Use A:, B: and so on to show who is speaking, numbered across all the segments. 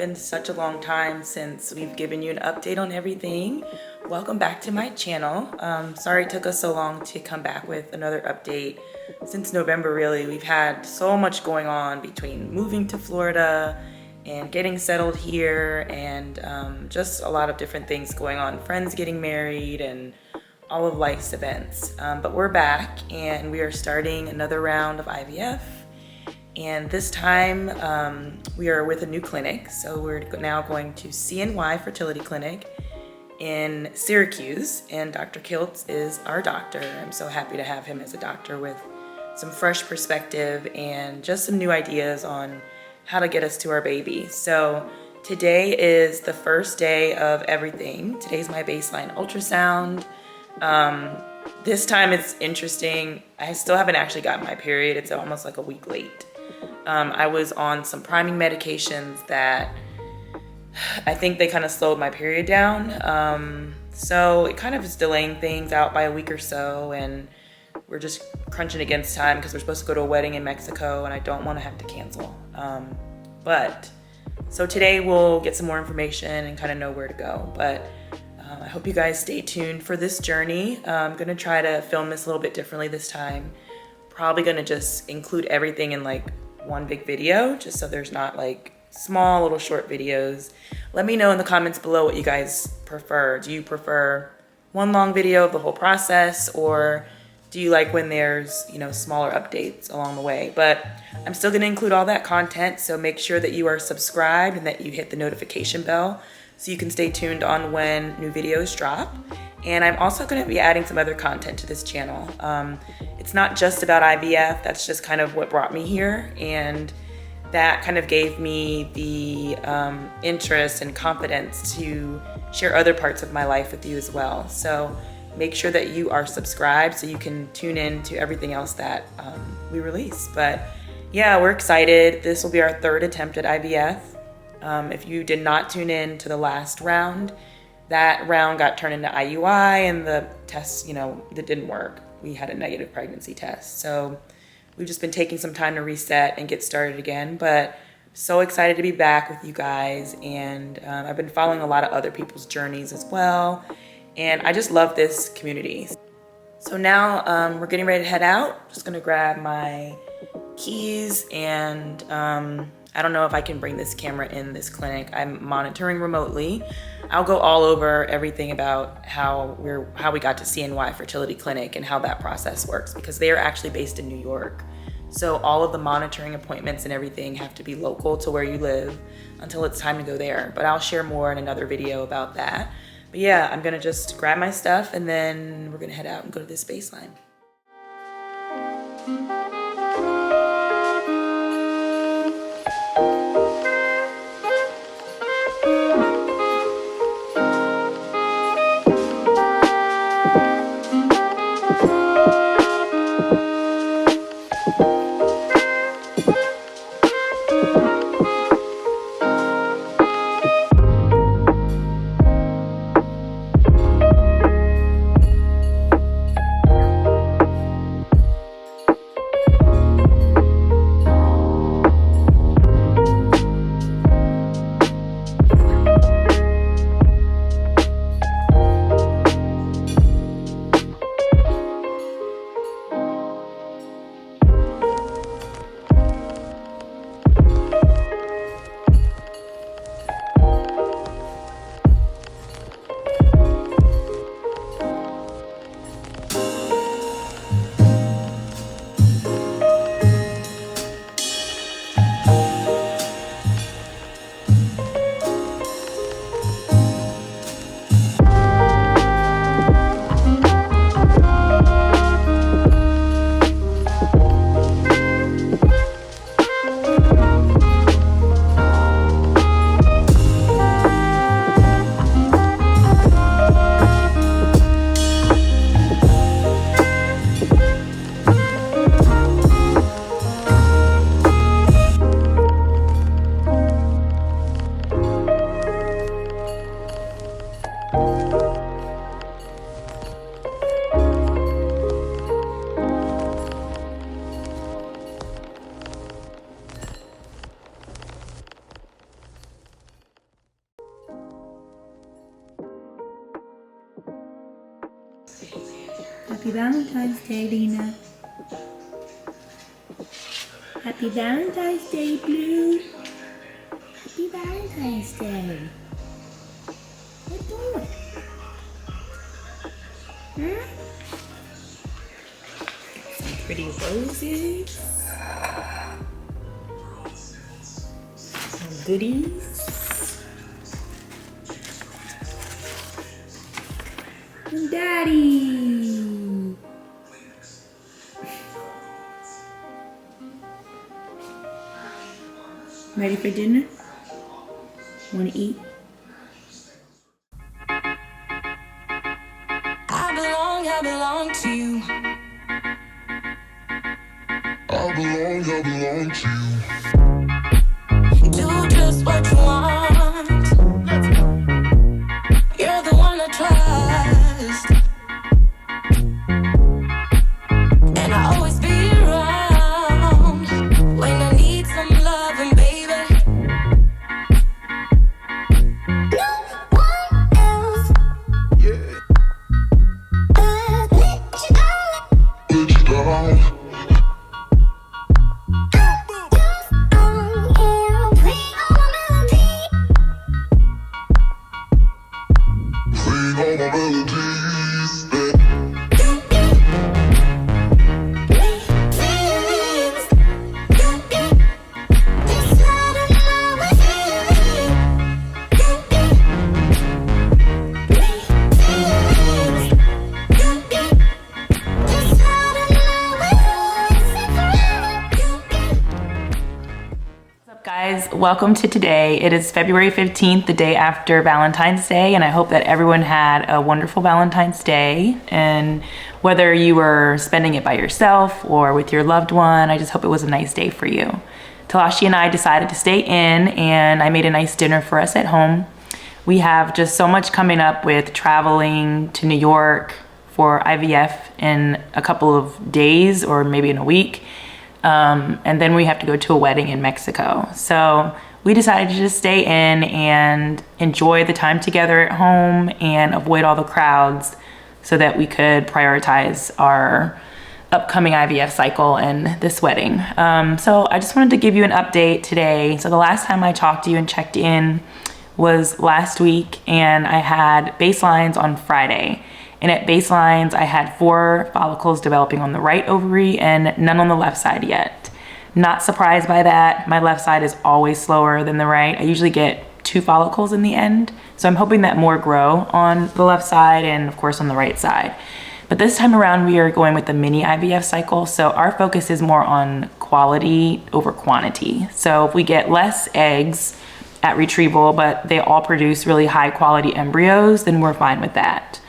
A: been such a long time since we've given you an update on everything. Welcome back to my channel. Sorry it took us so long to come back with another update. Since November, really, we've had so much going on between moving to Florida and getting settled here, and just a lot of different things going on. Friends getting married and all of life's events. But we're back and we are starting another round of IVF. And this time we are with a new clinic. So we're now going to CNY Fertility Clinic in Syracuse, and Dr. Kiltz is our doctor. I'm so happy to have him as a doctor with some fresh perspective and just some new ideas on how to get us to our baby. So today is the first day of everything. Today's my baseline ultrasound. This time it's interesting. I still haven't actually gotten my period. It's almost like a week late. I was on some priming medications that I think they kind of slowed my period down. So it kind of is delaying things out by a week or so, and we're just crunching against time because we're supposed to go to a wedding in Mexico and I don't want to have to cancel. So today we'll get some more information and kind of know where to go. But I hope you guys stay tuned for this journey. I'm gonna try to film this a little bit differently this time. Probably gonna just include everything in like one big video, just so there's not like small little short videos. Let me know in the comments below what you guys prefer. Do you prefer one long video of the whole process, or do you like when there's, you know, smaller updates along the way? But I'm still gonna include all that content, so make sure that you are subscribed and that you hit the notification bell so you can stay tuned on when new videos drop. And I'm also gonna be adding some other content to this channel. It's not just about IVF, that's just kind of what brought me here. And that kind of gave me the interest and confidence to share other parts of my life with you as well. So make sure that you are subscribed so you can tune in to everything else that we release. But yeah, we're excited. This will be our third attempt at IVF. If you did not tune in to the last round, that round got turned into IUI, and the tests, you know, that didn't work. We had a negative pregnancy test. So we've just been taking some time to reset and get started again, but so excited to be back with you guys. And I've been following a lot of other people's journeys as well. And I just love this community. So now we're getting ready to head out. Just gonna grab my keys, and I don't know if I can bring this camera in this clinic. I'm monitoring remotely. I'll go all over everything about how we got to CNY Fertility Clinic and how that process works, because they are actually based in New York. So all of the monitoring appointments and everything have to be local to where you live until it's time to go there. But I'll share more in another video about that. But yeah, I'm gonna just grab my stuff and then we're gonna head out and go to this baseline.
B: Happy Valentine's Day, Lena. Happy Valentine's Day, Blue. Happy Valentine's Day. What doing? Huh? Some pretty roses. Some goodies. And Daddy. Ready for dinner? Want to eat?
C: I belong to you. I belong to you. Do just what you want. You're the one I trust. And I'll always be around when I need some loving, baby. No one else. Yeah. Let you down.
A: Guys, welcome to today. It is February 15th, the day after Valentine's Day, and I hope that everyone had a wonderful Valentine's Day. And whether you were spending it by yourself or with your loved one, I just hope it was a nice day for you. Talashi and I decided to stay in, and I made a nice dinner for us at home. We have just so much coming up with traveling to New York for IVF in a couple of days or maybe in a week. And then we have to go to a wedding in Mexico. So we decided to just stay in and enjoy the time together at home and avoid all the crowds so that we could prioritize our upcoming IVF cycle and this wedding. So I just wanted to give you an update today. So the last time I talked to you and checked in was last week, and I had baselines on Friday. And at baselines, I had 4 follicles developing on the right ovary and none on the left side yet. Not surprised by that. My left side is always slower than the right. I usually get 2 follicles in the end. So I'm hoping that more grow on the left side and of course on the right side. But this time around, we are going with the mini IVF cycle. So our focus is more on quality over quantity. So if we get less eggs at retrieval, but they all produce really high quality embryos, then we're fine with that.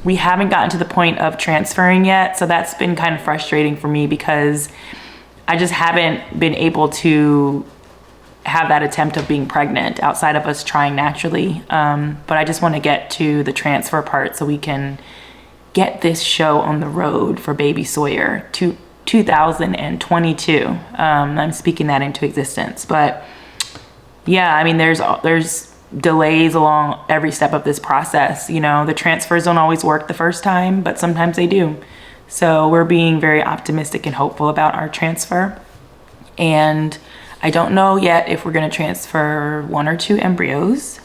A: We haven't gotten to the point of transferring yet, so that's been kind of frustrating for me because I just haven't been able to have that attempt of being pregnant outside of us trying naturally. But I just want to get to the transfer part so we can get this show on the road for baby Sawyer to 2022. I'm speaking that into existence, but yeah, I mean, there's delays along every step of this process. You know, the transfers don't always work the first time, but sometimes they do. So we're being very optimistic and hopeful about our transfer. And I don't know yet if we're going to transfer 1 or 2 embryos.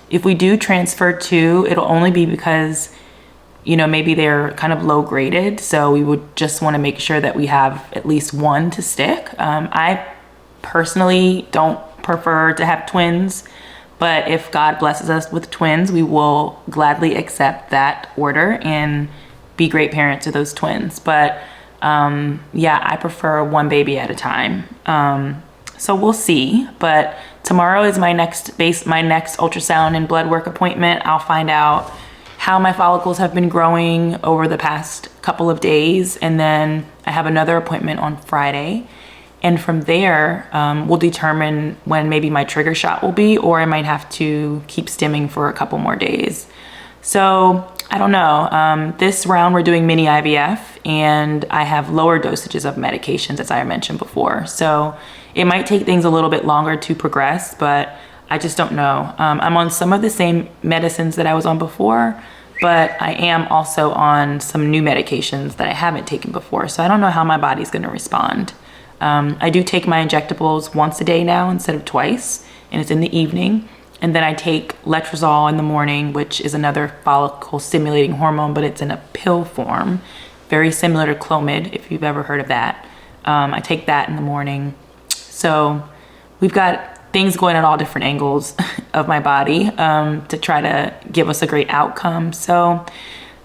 A: If we do transfer 2, it'll only be because, you know, maybe they're kind of low graded. So we would just want to make sure that we have at least 1 to stick. I personally don't prefer to have twins, but if God blesses us with twins, we will gladly accept that order and be great parents to those twins. But yeah, I prefer 1 baby at a time. So we'll see. But tomorrow is my next ultrasound and blood work appointment. I'll find out how my follicles have been growing over the past couple of days, and then I have another appointment on Friday. And from there, we'll determine when maybe my trigger shot will be, or I might have to keep stimming for a couple more days. So I don't know. This round we're doing mini IVF, and I have lower dosages of medications, as I mentioned before. So it might take things a little bit longer to progress, but I just don't know. I'm on some of the same medicines that I was on before, but I am also on some new medications that I haven't taken before. So I don't know how my body's going to respond. I do take my injectables once a day now instead of twice, and it's in the evening. And then I take letrozole in the morning, which is another follicle stimulating hormone, but it's in a pill form, very similar to Clomid, if you've ever heard of that. I take that in the morning. So we've got things going at all different angles of my body to try to give us a great outcome. So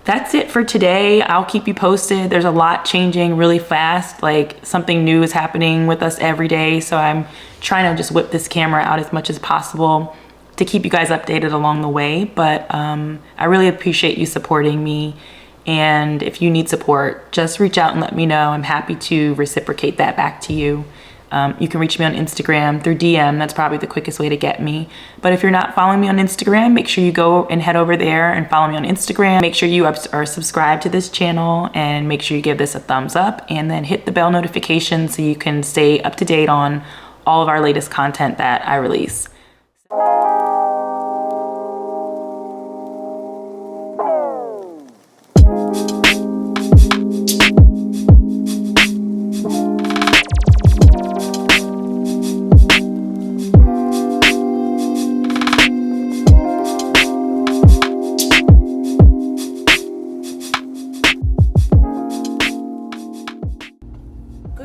A: that's it for today. I'll keep you posted. There's a lot changing really fast. Like something new is happening with us every day. So I'm trying to just whip this camera out as much as possible to keep you guys updated along the way. But I really appreciate you supporting me. And if you need support, just reach out and let me know. I'm happy to reciprocate that back to you. You can reach me on Instagram through DM. That's probably the quickest way to get me. But if you're not following me on Instagram, make sure you go and head over there and follow me on Instagram. Make sure you are subscribed to this channel and make sure you give this a thumbs up and then hit the bell notification so you can stay up to date on all of our latest content that I release.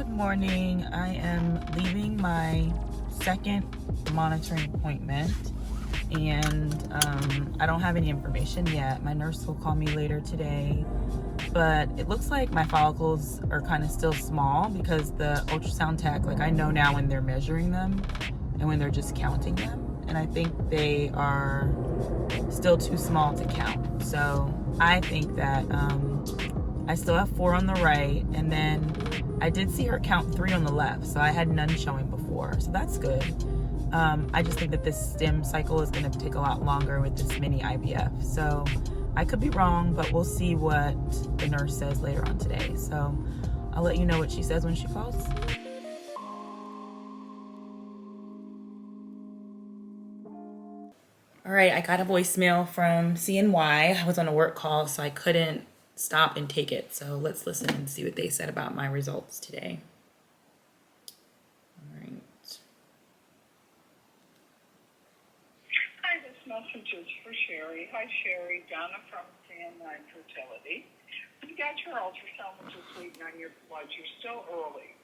A: Morning. I am leaving my second monitoring appointment and I don't have any information yet. My nurse will call me later today, but it looks like my follicles are kind of still small because the ultrasound tech, like I know now when they're measuring them and when they're just counting them, and I think they are still too small to count. So I think that I still have 4 on the right, and then I did see her count 3 on the left, so I had none showing before, so that's good. I just think that this stim cycle is going to take a lot longer with this mini IVF, so I could be wrong, but we'll see what the nurse says later on today. So I'll let you know what she says when she calls. All right, I got a voicemail from CNY. I was on a work call, so I couldn't stop and take it. So let's listen and see what they said about my results today. All right.
D: Hi, this message is for Sherry. Hi, Sherry. Donna from CNY Fertility. We got your ultrasound, which is waiting on your blood. You're still early.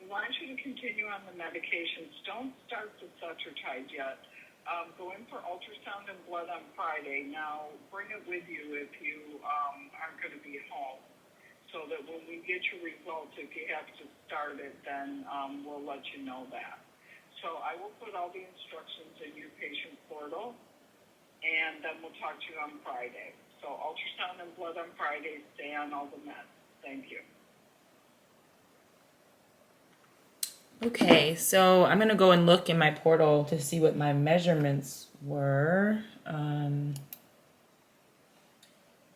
D: We want you to continue on the medications. Don't start the Cetrotide yet. Go in for ultrasound and blood on Friday. Now, bring it with you if you aren't going to be home, so that when we get your results, if you have to start it, then we'll let you know that. So I will put all the instructions in your patient portal, and then we'll talk to you on Friday. So ultrasound and blood on Friday. Stay on all the meds. Thank you.
A: Okay, so I'm gonna go and look in my portal to see what my measurements were.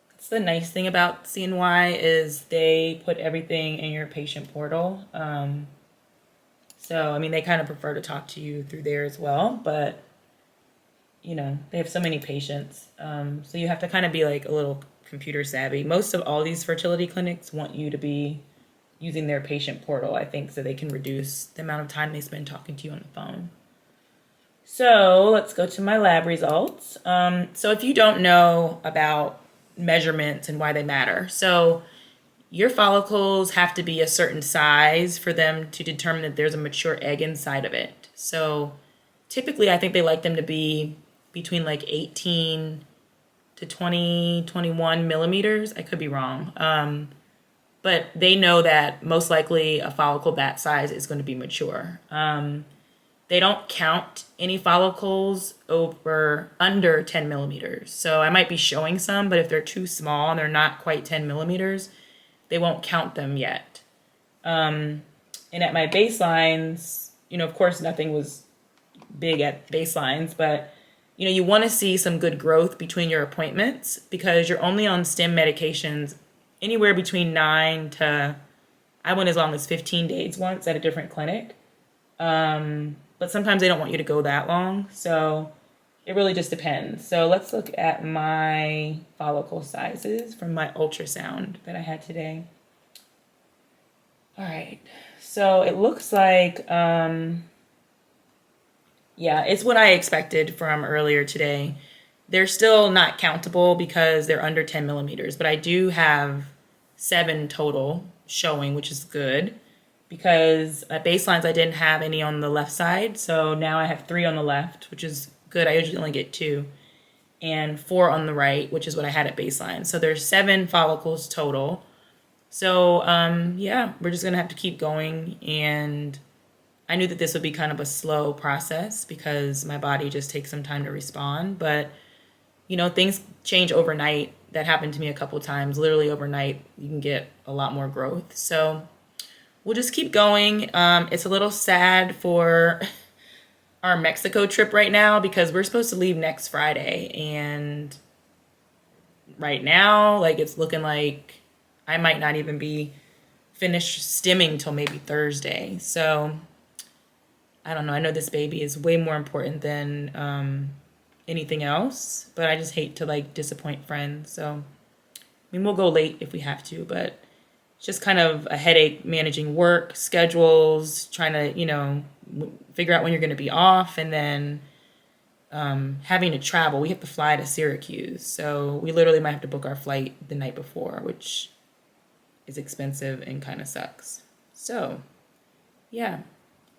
A: That's the nice thing about CNY is they put everything in your patient portal. So, I mean, they kind of prefer to talk to you through there as well, but you know, they have so many patients. So you have to kind of be like a little computer savvy. Most of all these fertility clinics want you to be using their patient portal, I think, so they can reduce the amount of time they spend talking to you on the phone. So let's go to my lab results. So if you don't know about measurements and why they matter, so your follicles have to be a certain size for them to determine that there's a mature egg inside of it. So typically I think they like them to be between like 18 to 20, 21 millimeters. I could be wrong. But they know that most likely a follicle that size is going to be mature. They don't count any follicles under 10 millimeters. So I might be showing some, but if they're too small and they're not quite 10 millimeters, they won't count them yet. And at my baselines, you know, of course, nothing was big at baselines, but you know, you want to see some good growth between your appointments because you're only on stim medications anywhere between 9 to, I went as long as 15 days once at a different clinic. But sometimes they don't want you to go that long. So it really just depends. So let's look at my follicle sizes from my ultrasound that I had today. All right, so it looks like, yeah, it's what I expected from earlier today. They're still not countable because they're under 10 millimeters, but I do have 7 total showing, which is good because at baselines I didn't have any on the left side. So now I have 3 on the left, which is good. I usually only get 2, and 4 on the right, which is what I had at baseline. So there's 7 follicles total. So yeah, we're just gonna have to keep going. And I knew that this would be kind of a slow process because my body just takes some time to respond. But you know, things change overnight. That happened to me a couple times. Literally overnight, you can get a lot more growth. So we'll just keep going. It's a little sad for our Mexico trip right now because we're supposed to leave next Friday. And right now, like, it's looking like I might not even be finished stimming till maybe Thursday. So I don't know. I know this baby is way more important than anything else, but I just hate to like disappoint friends. So I mean, we'll go late if we have to, but it's just kind of a headache managing work schedules, trying to, you know, figure out when you're going to be off, and then having to travel. We have to fly to Syracuse, so we literally might have to book our flight the night before, which is expensive and kind of sucks. So yeah,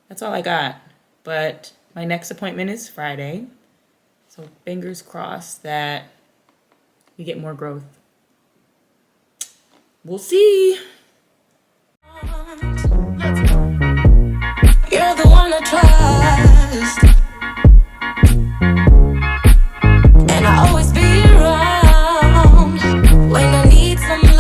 A: that's all I got. But my next appointment is Friday, so fingers crossed that we get more growth. We'll see.